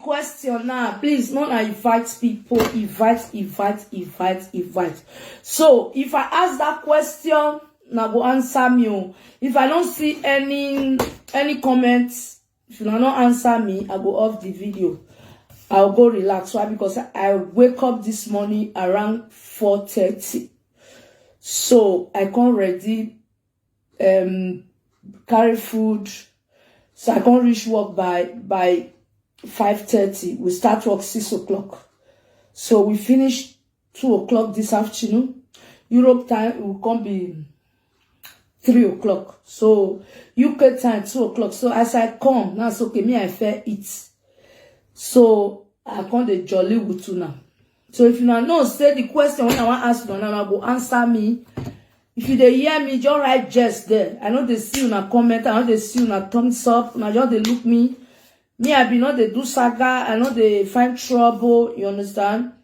question now. Please, not invite people. Invite. So, if I ask that question, now go answer me. If I don't see any comments, if you not answer me, I go off the video. I'll go relax. Why? Because I wake up this morning around 4:30. So I can't ready carry food. So I can't reach work by 5:30. We start work 6 o'clock. So we finish 2 o'clock this afternoon. Europe time will come be 3 o'clock. So UK time 2 o'clock. So as I come, now it's okay. Me, I fair eat. So I come the jolly with you now. So if you now know, say the question when I want to ask you now, go answer me. If you dey hear me, just write just there. I know they see you na comment. I know they see you na thumbs up. Now just they look me. Me, I be not they do saga. I know they find trouble. You understand?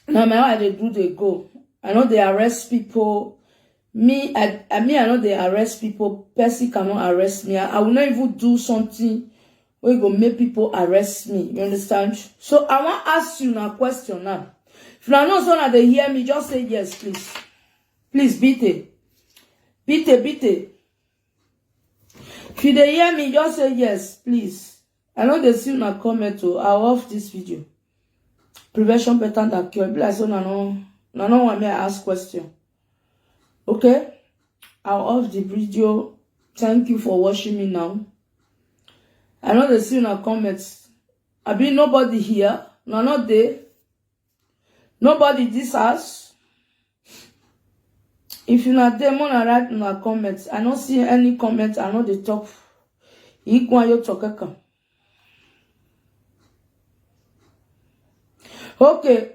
Now my how they do they go. I know they arrest people. I know they arrest people. Percy cannot arrest me. I will not even do something where go make people arrest me. You understand? So I want to ask you now a question now. If you know someone they hear me, just say yes, please. Please beat it. If you they hear me, just say yes, please. I know they see you na comment to I'll off this video. Prevention better than cure. Be like so no want me ask question. Okay? I'll off the video. Thank you for watching me now. I know they see you na comments. I be nobody here. No, not there. Nobody this house. If you not there, more write in the comments. I don't see any comments. I know they talk. Okay.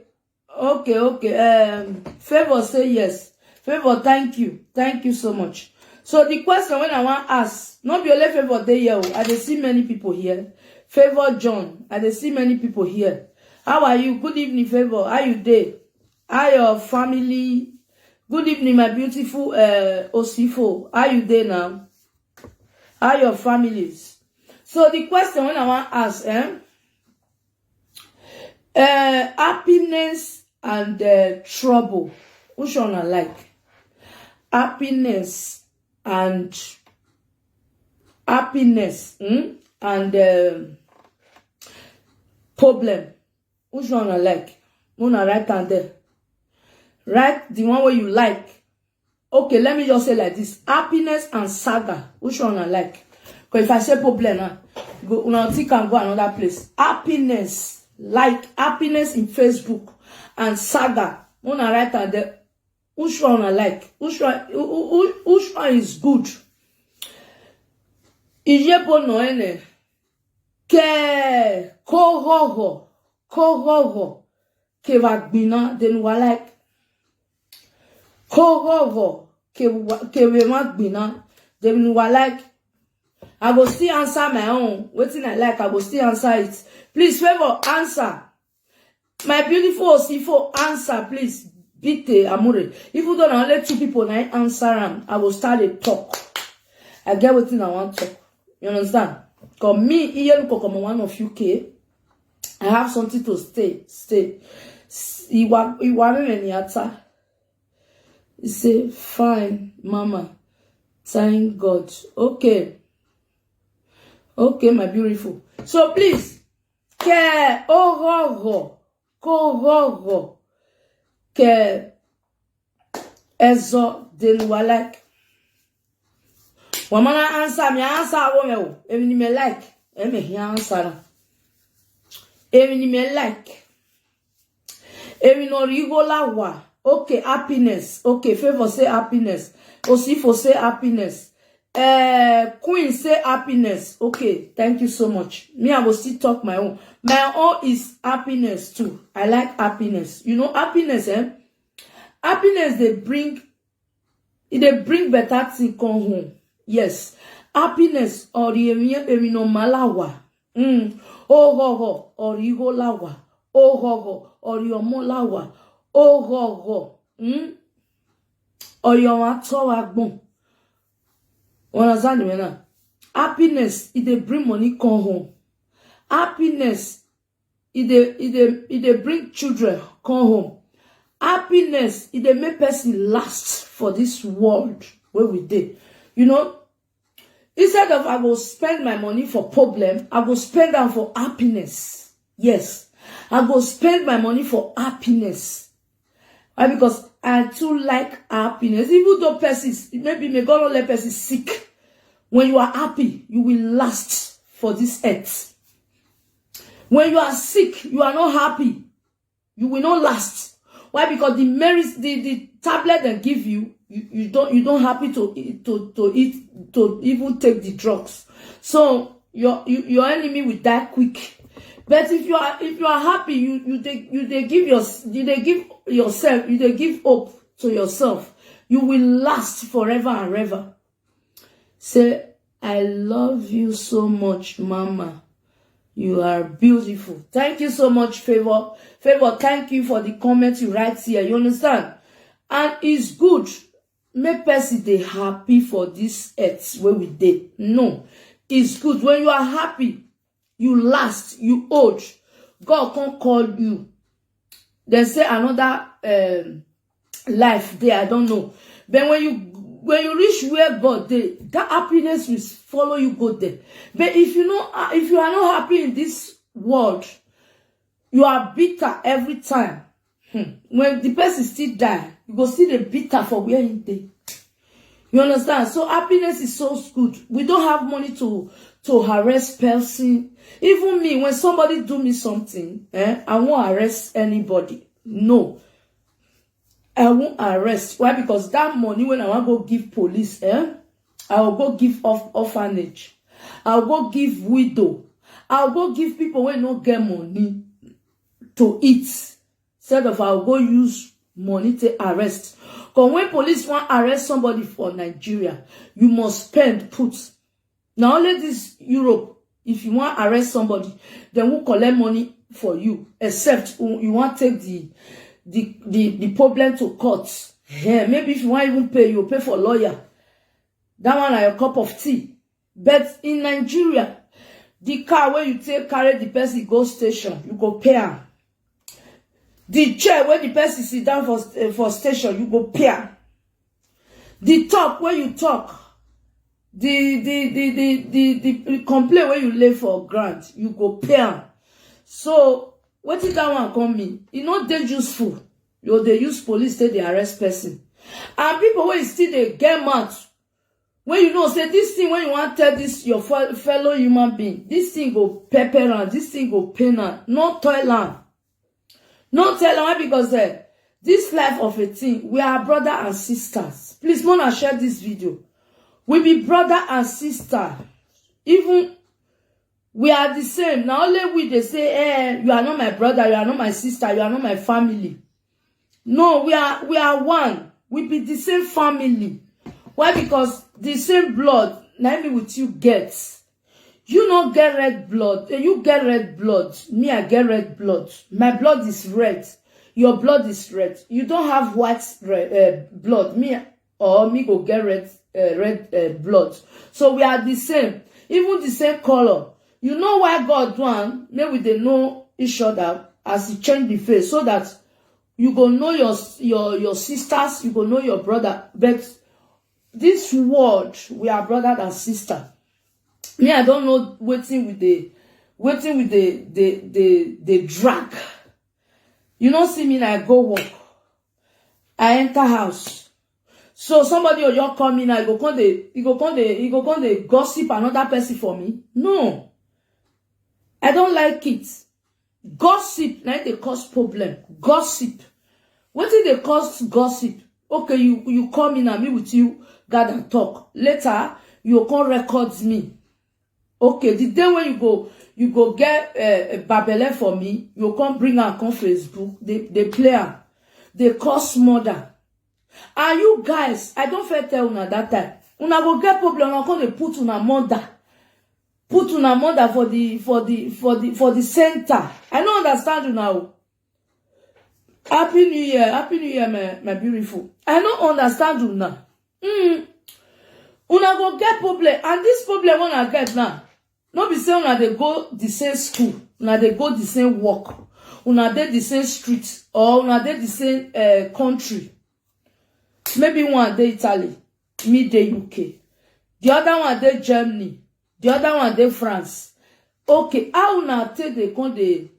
Favor say yes. Favor, thank you. Thank you so much. So the question when I want to ask, not be only Favor there here. I dey see many people here. Favor John. I dey see many people here. How are you? Good evening, Favor. How you there? How your family? Good evening, my beautiful Osifo. How you there now? How your families? So the question when I want to ask, happiness and trouble. Which one I like? Happiness and problem. Which one I like? Wanna write down there. Write the one where you like. Okay, let me just say like this. Happiness and saga. Which one I like? Because if I say problem, go until can go another place. Happiness. Like happiness in Facebook and saga. Wanna write down there. Which one I like? Which one is good? Ije bono ene. Ke koroho. Ke vagbina den wa like. Koroho. Ke vagbina den wa like. I will still answer my own. Waiting I like, I will still answer it. Please, Favor, answer. My beautiful Osifo, answer, please. Bite Amure. If you don't let 2 people now answer them, I will start a talk. I get what I want to talk. You understand? Because me, here look come one of UK. I have something to stay. He say, fine, Mama. Thank God. Okay, my beautiful. So please, ke ke ezo denwa like. Wamana answer me wo. Even me like. Me here answer. Even me like. Even no rigola wa. Okay, happiness. Okay, Favor say happiness. Osifo say happiness. Queen say happiness. Okay, thank you so much. Me, I will still talk my own. My own is happiness too. I like happiness. You know, happiness, Happiness they bring better thing come home. Yes. Happiness or no malawa. Or lawa. Or your molawa. Or your atowa. Understand me now? Happiness, it they bring money come home. Happiness, It they bring children come home. Happiness, it dey make person last for this world where we dey. You know, instead of I go spend my money for problem, I go spend them for happiness. Yes, I go spend my money for happiness. Why? Because I too like happiness. Even though person, maybe may God not let person sick. When you are happy, you will last for this earth. When you are sick, you are not happy, you will not last. Why? Because the merits, the tablet they give you, you don't happy to eat, to even take the drugs. So your enemy will die quick. But if you are happy, you give yourself, you give hope to yourself. You will last forever and ever. Say, I love you so much, Mama. You are beautiful. Thank you so much, Favor. Favor, thank you for the comments you write here. You understand? And it's good. Make person dey happy for this earth where we dey. No. It's good. When you are happy, you last, you old. God can't call you. They say another life there, I don't know. But when you reach where God dey, that happiness will follow you go there. But if you are not happy in this world, you are bitter every time. When the person still die, you go see the bitter for where he dey. You understand? So happiness is so good. We don't have money to harass person. Even me, when somebody do me something, I won't arrest anybody. No. I won't arrest. Why? Because that money, when I want to go give police, I will go give orphanage. I'll go give widow. I'll go give people when no get money to eat. Instead of I'll go use money to arrest. Because when police want to arrest somebody for Nigeria, you must spend, put. Now only this Europe, if you want to arrest somebody, then we'll collect money for you. Except you want to take the problem to court. Yeah, maybe if you want to even pay, you pay for a lawyer. That one like a cup of tea. But in Nigeria, the car where you take carry the person go station, you go pay am. The chair where the person sit down for station, you go pay am. The talk where you talk, the complaint where you lay for grant, you go pay am. So what did that one come mean? It's not that useful. They use police till they arrest person. And people when still they get mad. When you know, say this thing, when you want to tell this your fellow human being, this thing go pepper and this thing go pain and not tell am. Not tell am because this life of a thing, we are brother and sisters. Please, wanna share this video. We be brother and sister. Even we are the same. Now only we they say, you are not my brother, you are not my sister, you are not my family. No, we are one. We be the same family. Why? Because the same blood, not me with you gets. You not get red blood. You get red blood. Me, I get red blood. My blood is red. Your blood is red. You don't have white blood. Me go get red blood. So we are the same. Even the same color. You know why God do? Maybe they know each other as he change the face so that you go know your sisters, you go know your brother. But this world, we are brother and sister. Me, I don't know waiting with the drag. You don't see me like go work. I enter house. So somebody will just come in and you go come they gossip another person for me. No. I don't like it. Gossip, now they cause problem. Gossip. What did they cause gossip? Okay, you come in and me with you, gather talk. Later, you come record me. Okay, the day when you go get a Babele for me, you come bring her on Facebook. They play her. They cause murder. And you guys, I don't feel tell una that time. Una go get problem, una come they put una mother. Put una mother for the center. I don't understand you now. Happy New Year, my beautiful. I don't understand you now. Una go get problem, and this problem wanna get now. No be say una dey go the same school, una dey go the same work, una dey the same street, or una dey the same country. Maybe one dey Italy, me dey UK. The other one dey Germany, the other one dey France. Okay, how una take dey come dey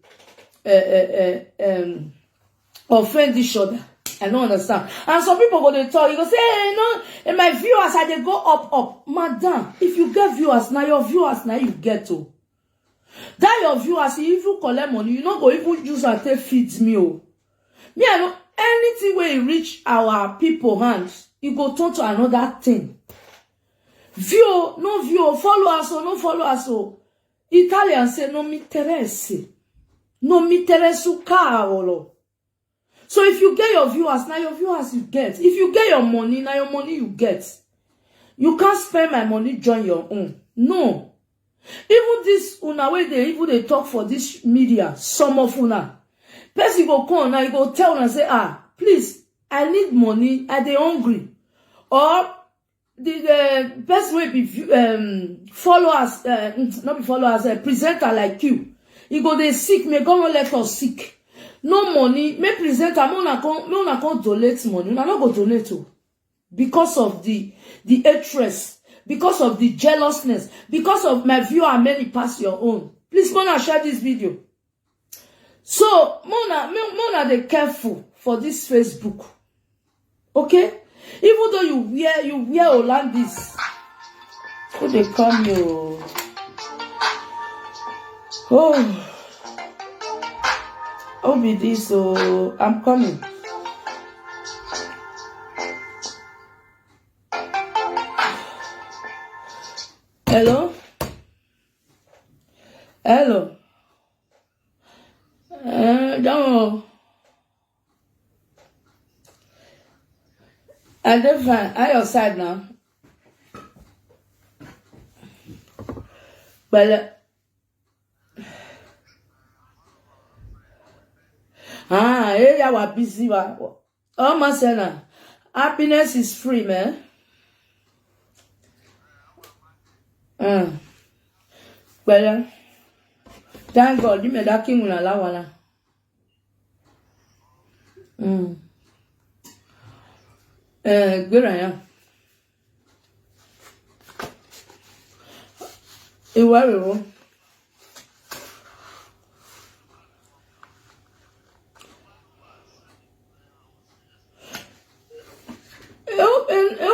offend each other? I don't understand. And some people go they talk, you go say, hey, no, and my viewers are they go up. Madam, if you get viewers, now your viewers now you get to. That your viewers, if you collect money, you not go even use and take feeds me. Oh. Me, I know anything where you reach our people hands, you go turn to another thing. View, no view, follow us or no follow us. Oh. Italian say no mi interesse. No mi interesse cavolo. So if you get your viewers, now your viewers you get. If you get your money, now your money you get. You can't spend my money, join your own. No. Even this una way they talk for this media, some of una. Person go come now, you go tell una say, please, I need money, I dey hungry. Or the person will be followers, not be followers, presenter like you. You go they sick, may God not let us sick. No money, me presenter, me una con donate money. Una not go donate to. Because of the interest, because of the jealousness, because of my view are many past your own. Please, Mona, share this video. So, Mona, they careful for this Facebook. Okay? Even though you wear Hollandis. Who they come you? Oh. Oh, be this, so I'm coming. Hello? Hello? Don't. I don't find. I outside now. Well. Area was busy. Oh, my son. Happiness is free, man. Well, thank God. You made that king with a lawana. Good I am. You worry.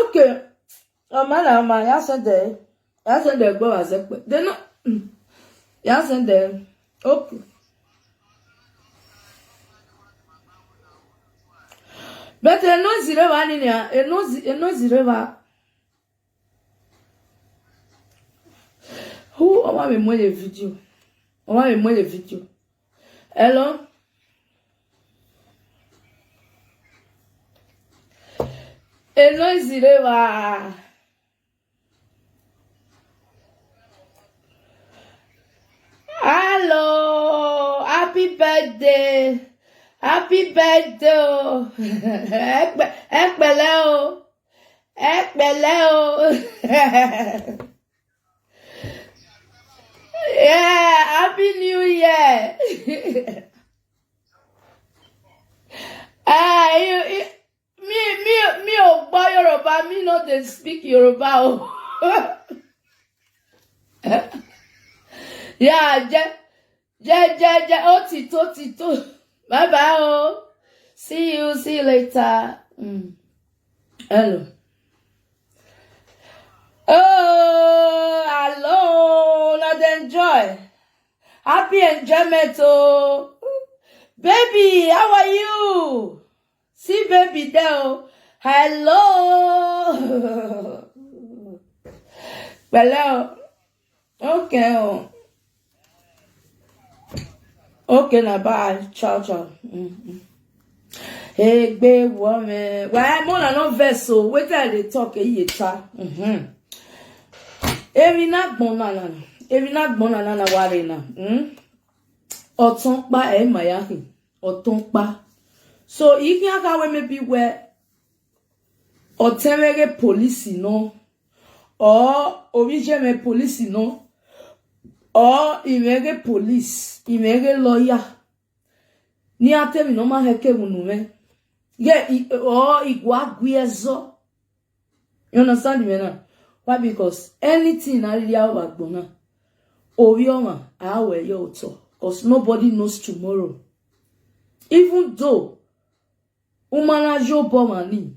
Okay. Man, I said there. I said there go as a. They not. I said there. Okay. But I know zero one in here. I know zero one. Who I want me more a video? I want me more a video. Hello. Hello, Zireva. Hello. Happy birthday. Happy birthday. Ekbeleo. Yeah, Happy New Year. Me boy Yoruba, me not they speak Yoruba. Yeah, Tito. Bye bye. Oh. See you later. Hello. Oh, hello. Not enjoy. Happy enjoyment. Oh, baby, how are you? See, baby, there. Hello. Hello. Okay. Okay, now bye. Ciao. Hey, babe, woman. Why I'm on no vessel? Wait till they talk. Every night, bonana, warena. Oton pa mayahi. Oton pa. So, if you can maybe where otemere police no, or origin police no, or imege police, imege lawyer. Ni ate mi no ma heke munume. Or igwa gwezo. You understand me now? Why? Because anything I really have bagbona. Orioma, I wear your to. Because nobody knows tomorrow. Even though umana jo bomani.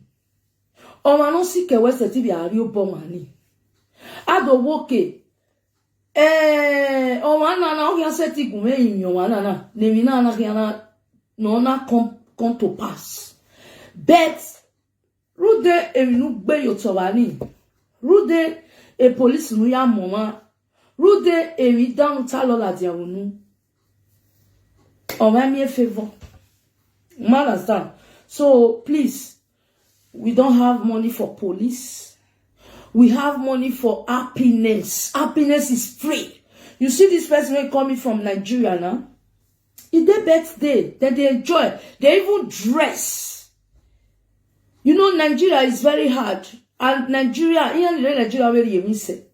Omano si ke wese tibi ario bomani. Ado woke. Omana na oya seti gume imi omana na. Nemina na kiana no na come to pass. But rude eminu gbe yo tobani. Rude e police nu ya mama. Rude emi danu talola diawunu. On me a favor. Understand? So please, we don't have money for police. We have money for happiness. Happiness is free. You see this person coming from Nigeria now? It's their birthday. That they enjoy. They even dress. You know, Nigeria is very hard. And Nigeria, even Nigeria very easy.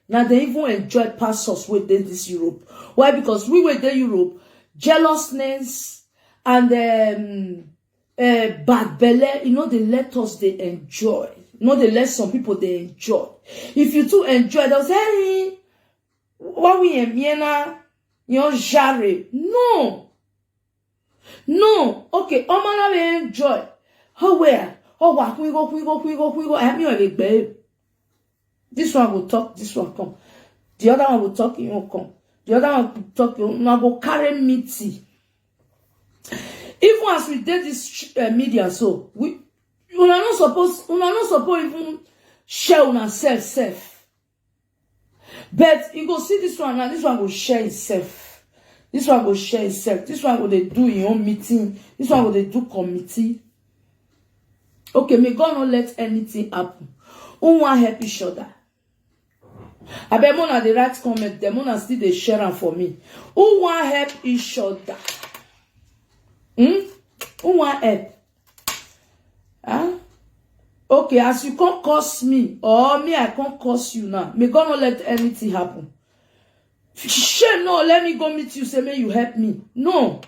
Now they even enjoy past us within this Europe. Why? Because we were in Europe. Jealousness and bad belly, you know, they let us they enjoy. You know, they let some people they enjoy. If you too enjoy, they'll say, hey, what we in Miena, you're jare. No. No. Okay, Omana we enjoy. How where? Oh, what we go. I have you a big babe. This one will talk, this one come. The other one will talk, you won't come. The other one talk, you now go carry meaty. Even as we did this media, so we are not supposed even share on ourselves. But you go see this one now, this one will share itself. This one will share itself. This one will they do your own meeting. This one will they do committee. Okay, may God not let anything happen. Who want help each other? I bet Mona the right comment, the Mona still they share them for me. Who want help each other? Who want help? Huh? Okay, as you can't curse me, or me, I can't curse you now. May God not let anything happen. Shame, no, let me go meet you, say, may you help me. No.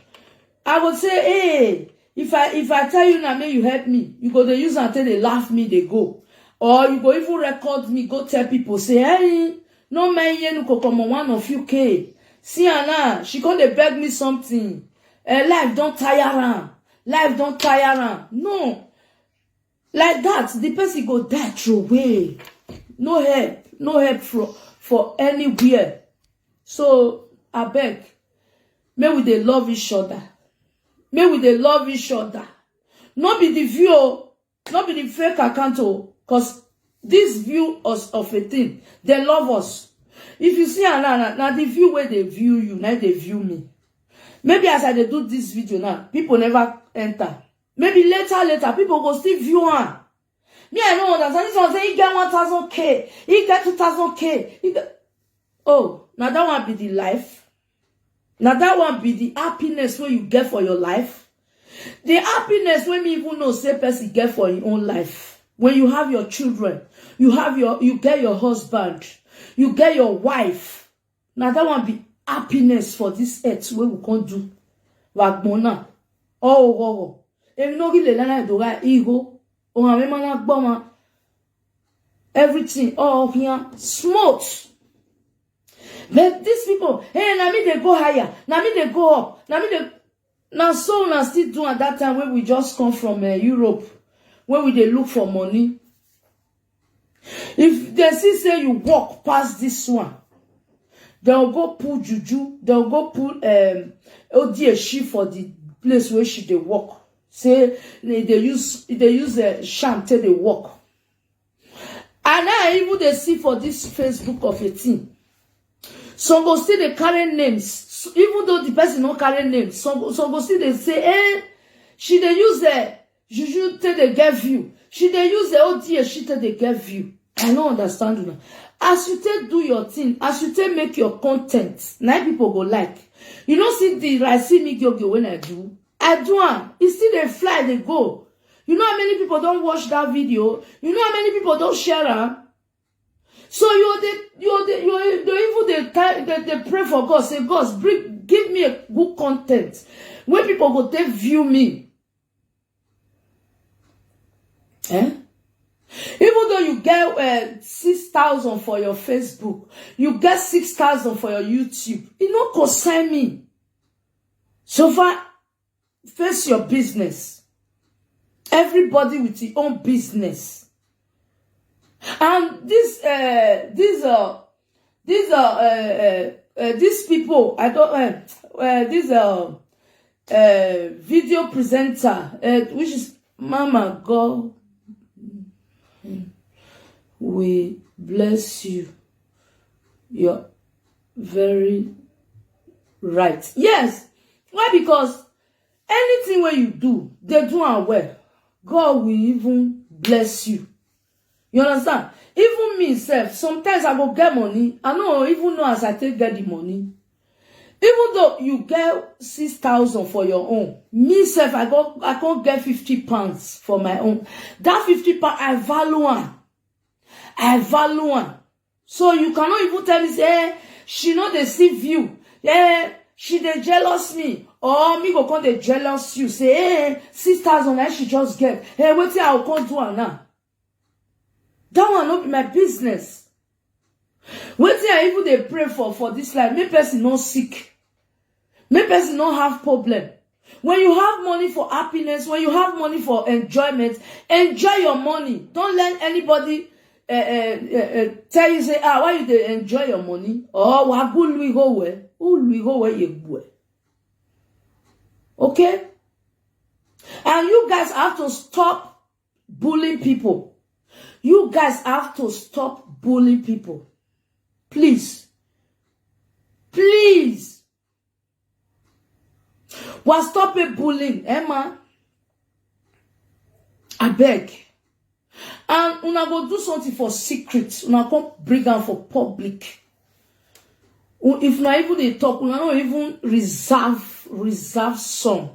I would say, hey, if I tell you now, may you help me, you go, they use until they laugh me, they go. Or you go even record me, go tell people, say, hey, no man you go come on 1 of UK. See Anna, she come they beg me something. Life don't tire her. Life don't tire her. No. Like that, the person go die through way. No help for anywhere. So I beg, may we they love each other. May we they love each other. Not be the view, not be the fake account. Because this view of a thing, they love us. If you see now the view where they view you, now they view me. Maybe as I do this video now, people never enter. Maybe later, people go still view her. Me, I don't understand. This one say, he get 1,000K, he get 2,000K. Oh, now that one be the life. Now that one be the happiness where you get for your life. The happiness when me even know say person get for your own life. When you have your children, you get your husband, you get your wife. Now that one be happiness for this earth where we can't do. Wagbona. Oh. If you know give the line do right ego, everything all here smooth. But these people, hey, now me they go higher, now me they go up, now so now still do at that time when we just come from Europe. When we they look for money, if they see say you walk past this one, they'll go pull juju, they'll go pull ODSH for the place where she they walk. Say they use a sham till they walk. And now even they see for this Facebook of a thing. Some go still they carry names, even though the person not carry names. Some go still they say, eh, she they use Juju till they give you. She they use the ODA she till they give you. I don't understand you. As you take do your thing, as you take make your content, now people go like. You know, see the Raisi me go when I do one. It's still they fly, they go. You know how many people don't watch that video? You know how many people don't share her? So they pray for God. Say, God, give me a good content. When people go, they view me. Eh? Even though you get 6,000 for your Facebook, you get 6,000 for your YouTube, it not concern me. So far, face your business. Everybody with your own business. And these people, I don't video presenter, which is Mama God, we bless you. You're very right. Yes. Why? Because anything where you do, they do it well. God will even bless you. You understand? Even me self, sometimes I go get money. I don't even know as I take get the money. Even though you get 6,000 for your own, me self, I can't get 50 pounds for my own. That 50 pounds, I value one. I value one. So you cannot even tell me, say, she not deceive you. Yeah, she they jealous me. Or me go come they jealous you. Say, hey, 6,000, I she just get. Hey, wait till I'll come do her now. That one not be my business. Wait till I even they pray for this life. Make person not sick. Make person not have problem. When you have money for happiness, when you have money for enjoyment, enjoy your money. Don't let anybody tell you, say, why you they enjoy your money? Oh, wa go lui go we. Who lui go we ye boy. Okay? And you guys have to stop bullying people. You guys have to stop bullying people. Please. Please. Well, stop it bullying, Emma. I beg. And una go do something for secret. Una come bring down for public. If not even they talk, una not even reserve some.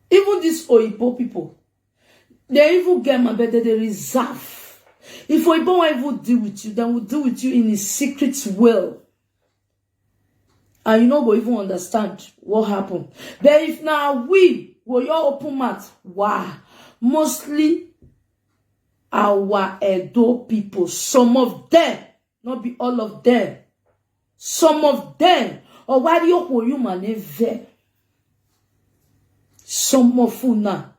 Even these Oyibo people, they even get my better, they reserve. If Oyibo want even deal with you, then will deal with you in a secret will. And you know go even understand what happened. But if now we will your open mouth, wow, mostly our Edo people, some of them, not be all of them, some of them, or why do you man some of una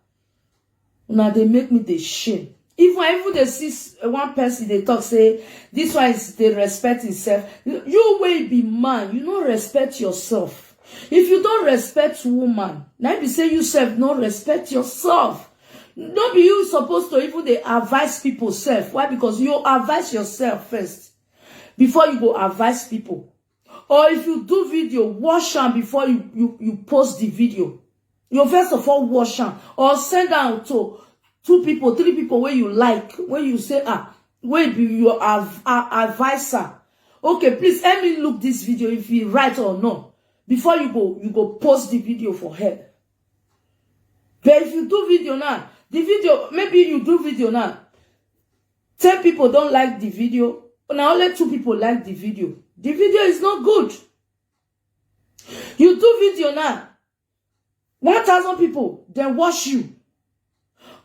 they make me the shame. Even they see one person they talk say this one is they respect himself. You will be man, you don't respect yourself. If you don't respect woman, now be say yourself not respect yourself. Don't be you supposed to even they advise people self. Why? Because you advise yourself first before you go advise people. Or if you do video, wash them before you post the video. You first of all wash them or send out to 2 people, 3 people where you like, when you say, where be your advisor. Okay, please let me look this video if you right or not. Before you go post the video for her. But if you do video now, the video, maybe you do video now. 10 people don't like the video. Now only 2 people like the video. The video is not good. You do video now. 1,000 people, then watch you.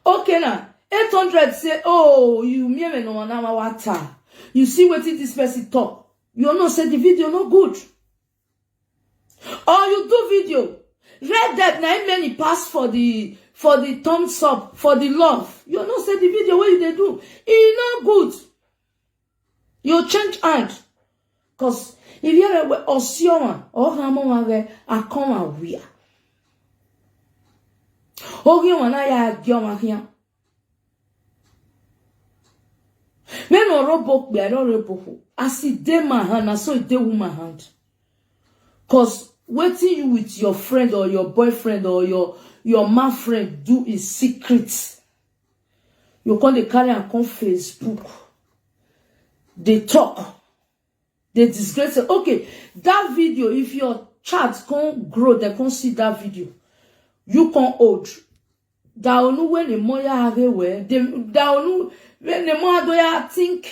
Okay now, 800 say, oh, you me no water. You see what this person talk. You know say the video no good. Or you do video. Red that 9 many pass for the thumbs up, for the love. You know say the video what you they do. It no good. You change hand. Cause if you're a Osioma or Hamon I come and we are. Ogi wana ya gioma here. Men or robo be I don't robo. I see de my hand, I saw de woman hand. Cause waiting you with your friend or your boyfriend or your man friend do is secret. You can they carry and come Facebook. They talk. They disgrace it. Okay, that video, if your chat can't grow, they can't see that video. You can't hold. That only when the more you have away, that only when the more do you think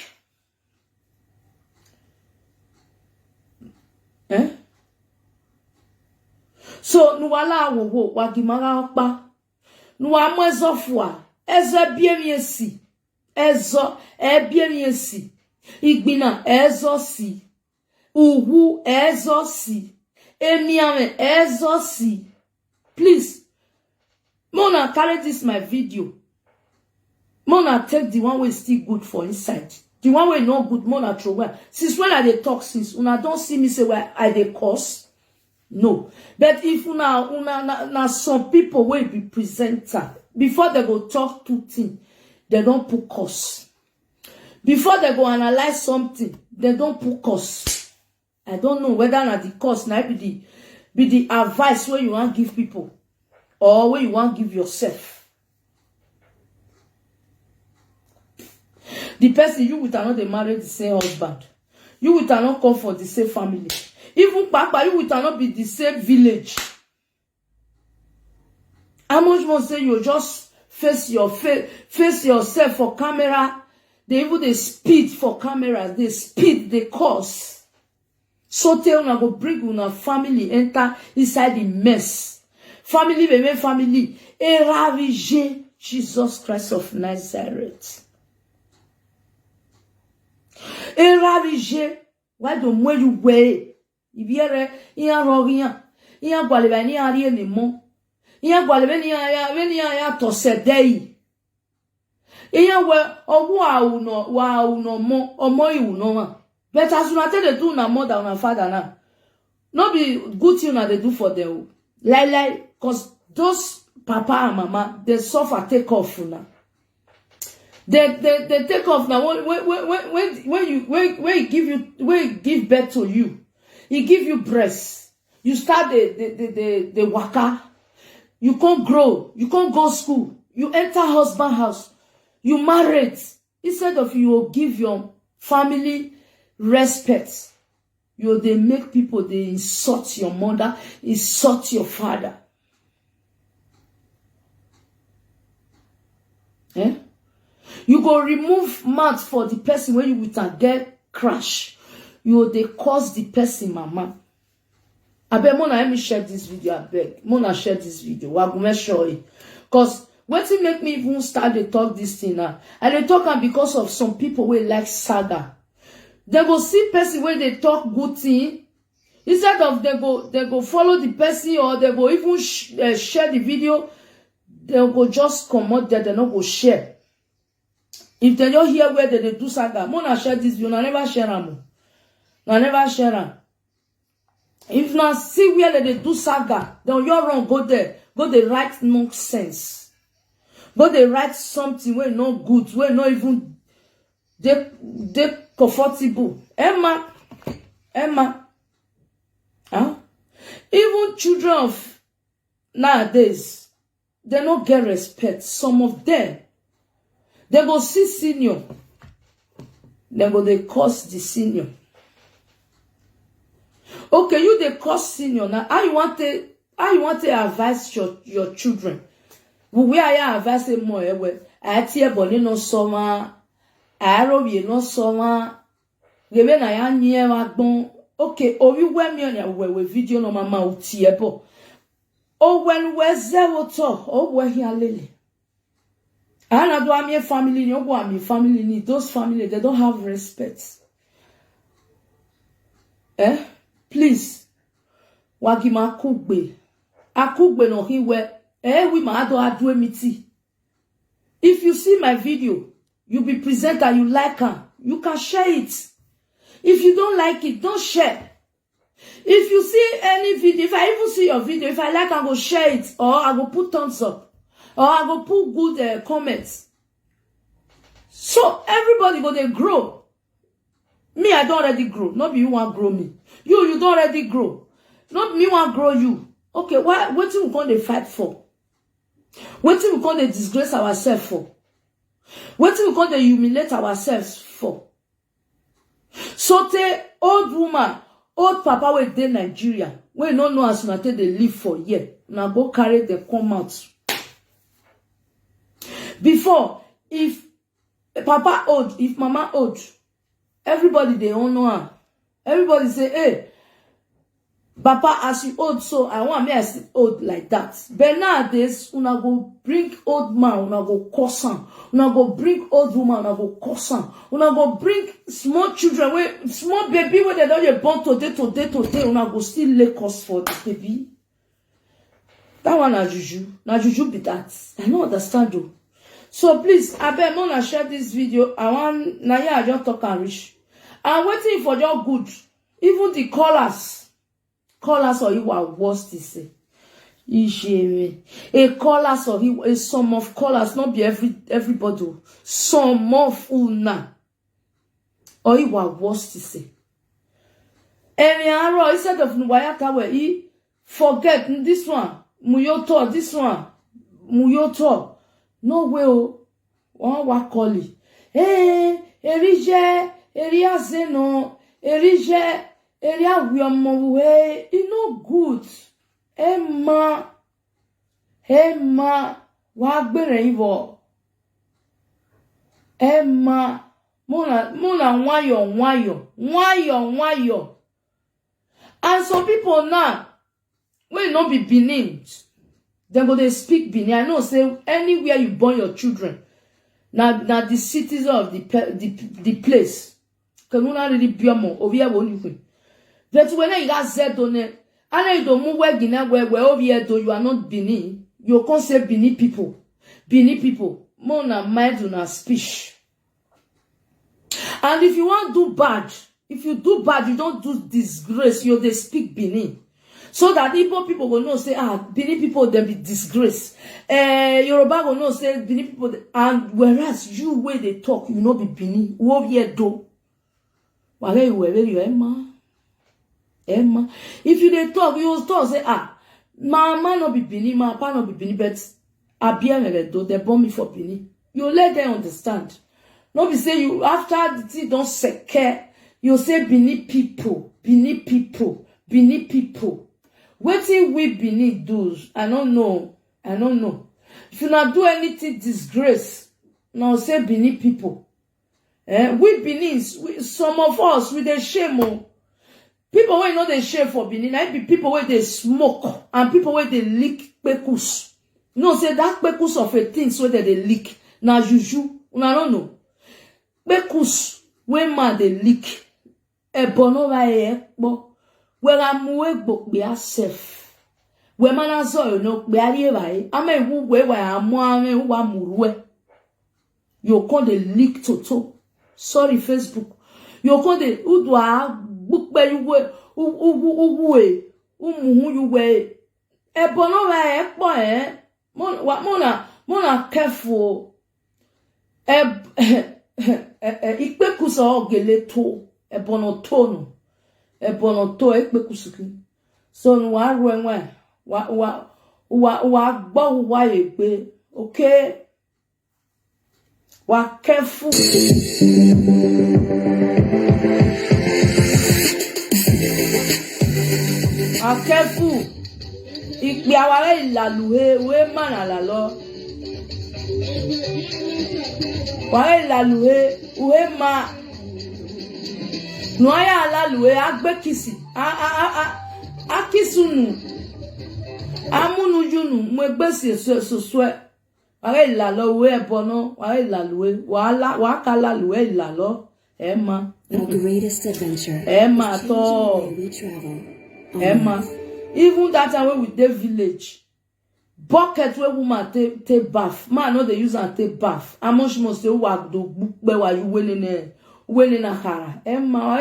Eh? So nu wala wo wagimara okpa. Nu amo ezofua. Ezo ebiemiesi. Ezo ebiemiesi. Igbina ezo si. Uhu ezo si. Emiame ezo si. Please. Mona carry this my video. Mona take the one way still good for inside. The one way not good, Mona throw away. Since when I dey talk since, una don't see me say where I dey curse. No. But if na some people will be presenter, before they go talk two things, they don't put curse. Before they go analyze something, they don't put curse. I don't know whether na the curse na be the advice where you want give people or where you want give yourself. The person you with another married the same husband. You with another come for the same family. Even Papa, you will not be the same village. How much more say you just face yourself for camera? They even they speed for cameras. They speed, they cause. So tell una go bring una family enter inside the mess. Family, baby, family. Eravige Jesus Christ of Nazareth. Eravige. Why don't you wait? Ibiere iya rogia iya gwalebe ni ari ni mo iya gwalebe ni ya to sedei iya we owu wa mo omo iwu no ma but as una tell dey do na mother una father na no be good thing una dey do for them like cause those papa and mama they suffer take off una they take off now when you give birth to you. He give you breast. You start the waka. You can't grow. You can't go school. You enter husband house. You married. Instead of you will give your family respect, you they make people they insult your mother, insult your father. Eh? You go remove mouth for the person when you with a get crash. You they cause the person, mama. I beg Mona, let me share this video. I beg Mona, share this video. Wa go make sure it. Cause what it make me even start to talk this thing now? And they talk am because of some people who like saga. They go see person where they talk good thing. Instead of they go follow the person or they go even share the video. They go just come out there. They not go share. If they don't hear where they do saga, Mona share this video. I never share them. I never share them. If not see where they do saga, then you're wrong. Go there. Go they write nonsense. Go they write something where not good, where not even they comfortable. Emma. Huh? Even children of nowadays, they don't get respect. Some of them, they go see senior. They go they curse the senior. Okay, you the curse senior now. How you want to advise your children? Where are you advising more? I tear body no summer. I robi no summer. Gebe na ya nye wagbon. Okay, o you wear me on your video no mama utiebo. Oh when we zero to. Oh we here lily. I do am family. You go am family need those family. They don't have respect. Eh? Please, wagima kugbe. Akugbe no hiwe. We ma do adwe miti. If you see my video, you be presenter, you like her, you can share it. If you don't like it, don't share. If you see any video, if I even see your video, if I like, I go share it, or I go put thumbs up, or I go put good comments. So everybody go they grow. Me, I don't already grow. Not be you want grow me. You don't already grow. Not me want grow you. Okay, what we gonna fight for? What we gonna disgrace ourselves for? What we gonna humiliate ourselves for? So the old woman, old papa we dey Nigeria, we no know as una take they live for year. Now go carry the come out. Before, if papa old, if mama old, everybody they all know her. Everybody say, hey, Papa, as you old, so I want me as old like that. But nowadays, una go bring old man, una go curse am. Una go bring old woman, una go curse am. Una go bring small children, small baby where they don't born today, una go still lay curse for the baby. That one na juju be that. I don't understand though. So please, I beg Mona share this video. I want I just talk and reach. I'm waiting for your good. Even the callers or you are worse to say. A callers or a sum of callers, not be everybody. Some of una. Or you are worse to say. Any arrow instead of Nwayaka where he forget this one. Muyoto, this one. Muyoto. No way, one wa calli. Erije, eria zeno, erije, eria wiamowe. It no good. Emma, wa gbere ivo. Emma, mona wayo. And some people now, will not be Benin. Then go they speak Benin. I know say anywhere you born your children, now the citizen of the place. Can you not really be more over here won't you? But when you got said on it, and you don't move where over here though you are not Benin, you can't say Benin people. Mona mind on a speech. And if you want to do bad, you don't do disgrace, they speak Benin. So that Igbo people will know say, Benin people then be disgrace. Yoruba will know say Benin people, and whereas you where they talk, you know be Benin. What here do? Where you Emma. If you they talk, you will talk say, Mama no be Benin, my papa no be Benin, but Abia do they bomb me for Benin. You let them understand. No be say you after the thing don't secure, you say Benin people. Wetin we Benin does, I don't know. If you not do anything disgrace, now say Benin people. We Benin, some of us with the shame. People who know they shame for Benin, I be people where they smoke and people where they lick pekus. No, say that pekus of a thing so that they lick. Na juju, una don't know. Pekus, when man they lick. Bono va bo. Where I'm work be safe. Where man so no be alive. I mean, where I'm one murwe. You call the leak to. Sorry, Facebook. You call the udwa book by you way. You way. Bono va mona careful. Ikpekusa ogeleto. Bono tono. Ebonoto ekpekusuki. So nwa ruenwe wa gbo wa egbe. Okay. Wa careful. Careful. Ikpe aware ilaluhe we manala lo. Wa ilaluhe we ma Noya alaluwe agbekisi akisunu amunujunu mwegbesi soswe ware ilalo we ebono ware ilaluwe wa kalaluwe ilalo ema the greatest adventure ema to ema even that time when we dey village bucket where woman take bath man no dey use am take bath how much must say wa do gbe wa you wele na hara Emma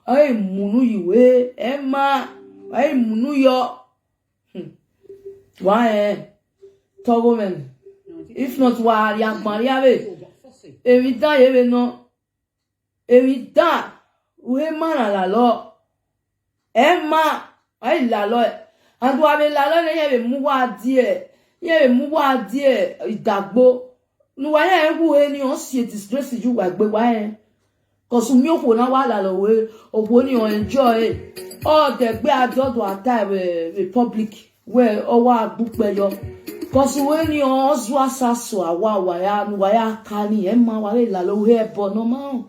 ay munu yiwe Emma ay munu yo why togo men if not wa ya maria we evident ye no evident we mana la lo Emma ay la lo and wa be la lo ye be mu wa die idagbo nu wa ye wu eni on si disgrace ju wa gbe wa yen cause mi ofo na wa la lo we owo ni on enjoy all the gbe adodo ata republic where owa agbupe yo cause we ni on ozu asaso awa wa ya kani e ma wa le la lo we ebo no ma